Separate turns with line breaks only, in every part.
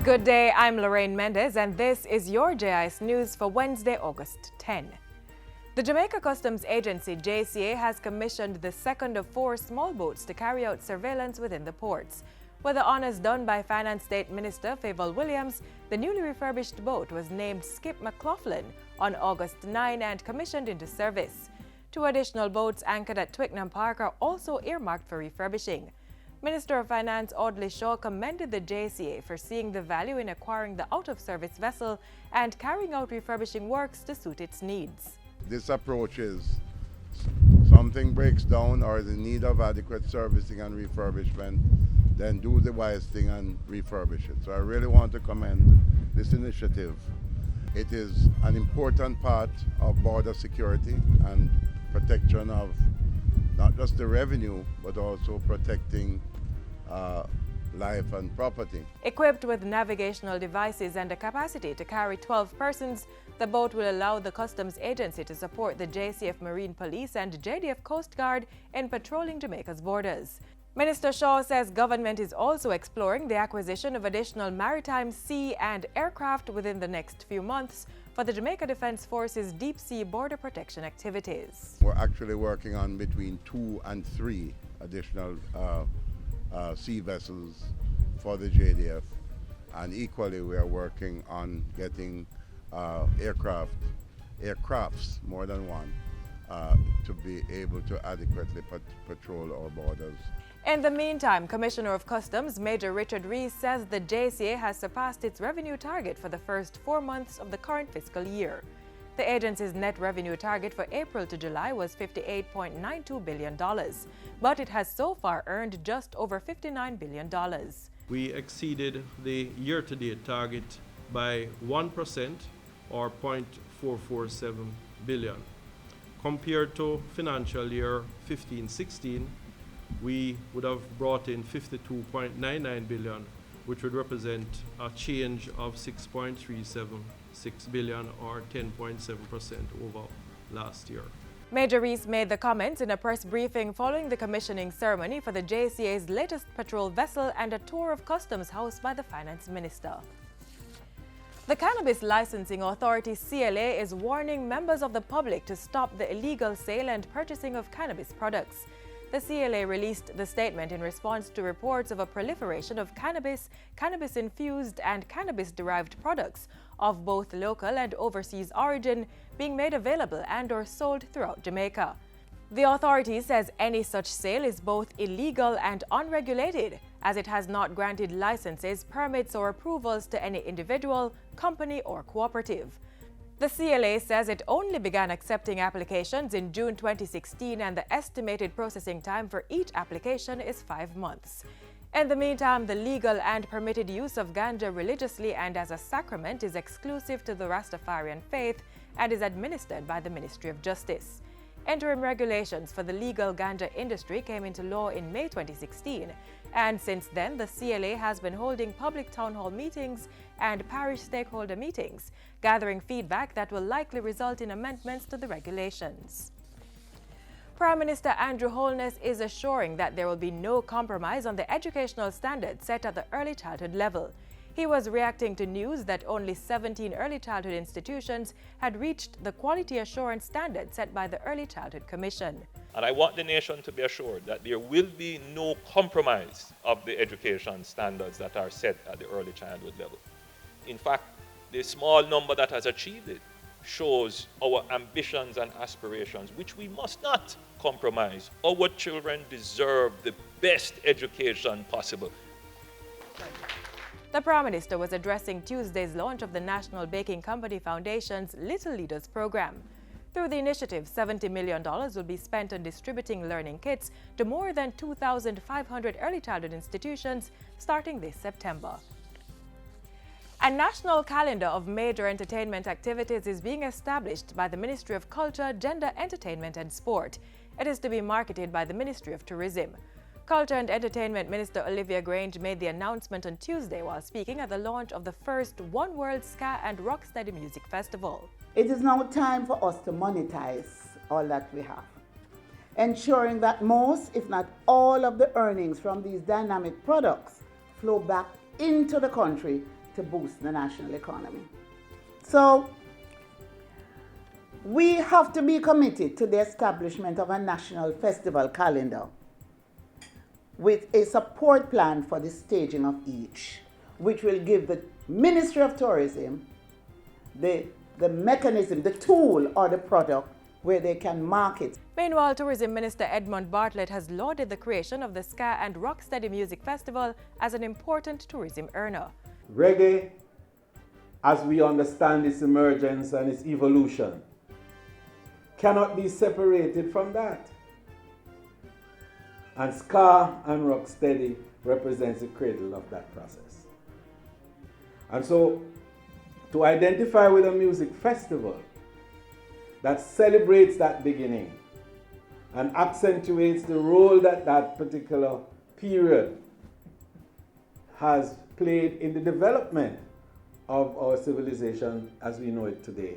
Good day, I'm Lorraine Mendez, and this is your JIS News for Wednesday, August 10. The Jamaica Customs Agency, JCA, has commissioned the second of 4 small boats to carry out surveillance within the ports. With the honors done by Finance State Minister Favour Williams, the newly refurbished boat was named Skip McLaughlin on August 9 and commissioned into service. 2 additional boats anchored at Twickenham Park are also earmarked for refurbishing. Minister of Finance Audley Shaw commended the JCA for seeing the value in acquiring the out-of-service vessel and carrying out refurbishing works to suit its needs.
This approach is something breaks down or the need of adequate servicing and refurbishment, then do the wise thing and refurbish it. So I really want to commend this initiative. It is an important part of border security and protection of not just the revenue, but also protecting life and property.
Equipped with navigational devices and a capacity to carry 12 persons, the boat will allow the Customs Agency to support the JCF Marine Police and JDF Coast Guard in patrolling Jamaica's borders. Minister Shaw says government is also exploring the acquisition of additional maritime, sea and aircraft within the next few months for the Jamaica Defence Force's deep-sea border protection activities.
We're actually working on between 2 and 3 additional sea vessels for the JDF, and equally we are working on getting aircrafts, more than one, to be able to adequately patrol our borders.
In the meantime, Commissioner of Customs Major Richard Rees says the JCA has surpassed its revenue target for the first 4 months of the current fiscal year. The agency's net revenue target for April to July was $58.92 billion, but it has so far earned just over $59 billion.
We exceeded the year-to-date target by 1% or $0.447 billion. Compared to financial year 15-16, we would have brought in $52.99 billion, which would represent a change of $6.376 billion or 10.7% over last year.
Major Rees made the comments in a press briefing following the commissioning ceremony for the JCA's latest patrol vessel and a tour of Customs House by the Finance Minister. The Cannabis Licensing Authority CLA is warning members of the public to stop the illegal sale and purchasing of cannabis products. The CLA released the statement in response to reports of a proliferation of cannabis, cannabis-infused and cannabis-derived products of both local and overseas origin being made available and/or sold throughout Jamaica. The authority says any such sale is both illegal and unregulated, as it has not granted licenses, permits or approvals to any individual, company or cooperative. The CLA says it only began accepting applications in June 2016 and the estimated processing time for each application is 5 months. In the meantime, the legal and permitted use of Ganja religiously and as a sacrament is exclusive to the Rastafarian faith and is administered by the Ministry of Justice. Interim regulations for the legal Ganja industry came into law in May 2016, and since then the CLA has been holding public town hall meetings and parish stakeholder meetings, gathering feedback that will likely result in amendments to the regulations. Prime Minister Andrew Holness is assuring that there will be no compromise on the educational standards set at the early childhood level. He was reacting to news that only 17 early childhood institutions had reached the quality assurance standard set by the Early Childhood Commission.
And I want the nation to be assured that there will be no compromise of the education standards that are set at the early childhood level. In fact, the small number that has achieved it shows our ambitions and aspirations, which we must not compromise. Our children deserve the best education possible.
The Prime Minister was addressing Tuesday's launch of the National Baking Company Foundation's Little Leaders program. Through the initiative, $70 million will be spent on distributing learning kits to more than 2,500 early childhood institutions starting this September. A national calendar of major entertainment activities is being established by the Ministry of Culture, Gender, Entertainment and Sport. It is to be marketed by the Ministry of Tourism. Culture and Entertainment Minister Olivia Grange made the announcement on Tuesday while speaking at the launch of the first One World Ska and Rocksteady Music Festival.
It is now time for us to monetize all that we have, ensuring that most, if not all, of the earnings from these dynamic products flow back into the country to boost the national economy. So we have to be committed to the establishment of a national festival calendar with a support plan for the staging of each, which will give the Ministry of Tourism the mechanism, the tool or the product where they can market.
Meanwhile, Tourism Minister Edmund Bartlett has lauded the creation of the Ska and Rocksteady Music Festival as an important tourism earner.
Reggae, as we understand its emergence and its evolution, cannot be separated from that. And Ska and Rocksteady represents the cradle of that process. And so, to identify with a music festival that celebrates that beginning and accentuates the role that that particular period has played in the development of our civilization as we know it today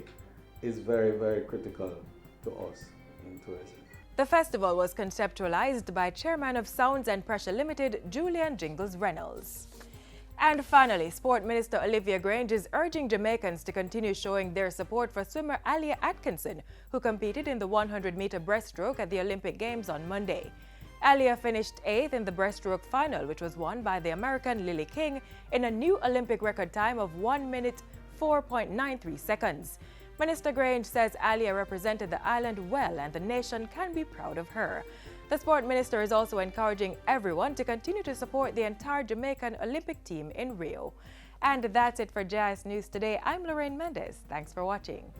is very, very critical to us in tourism.
The festival was conceptualized by Chairman of Sounds and Pressure Limited, Julian Jingles Reynolds. And finally, Sport Minister Olivia Grange is urging Jamaicans to continue showing their support for swimmer Alia Atkinson, who competed in the 100-meter breaststroke at the Olympic Games on Monday. Alia finished 8th in the breaststroke final, which was won by the American Lily King in a new Olympic record time of 1 minute 4.93 seconds. Minister Grange says Alia represented the island well and the nation can be proud of her. The sport minister is also encouraging everyone to continue to support the entire Jamaican Olympic team in Rio. And that's it for JIS News Today. I'm Lorraine Mendez. Thanks for watching.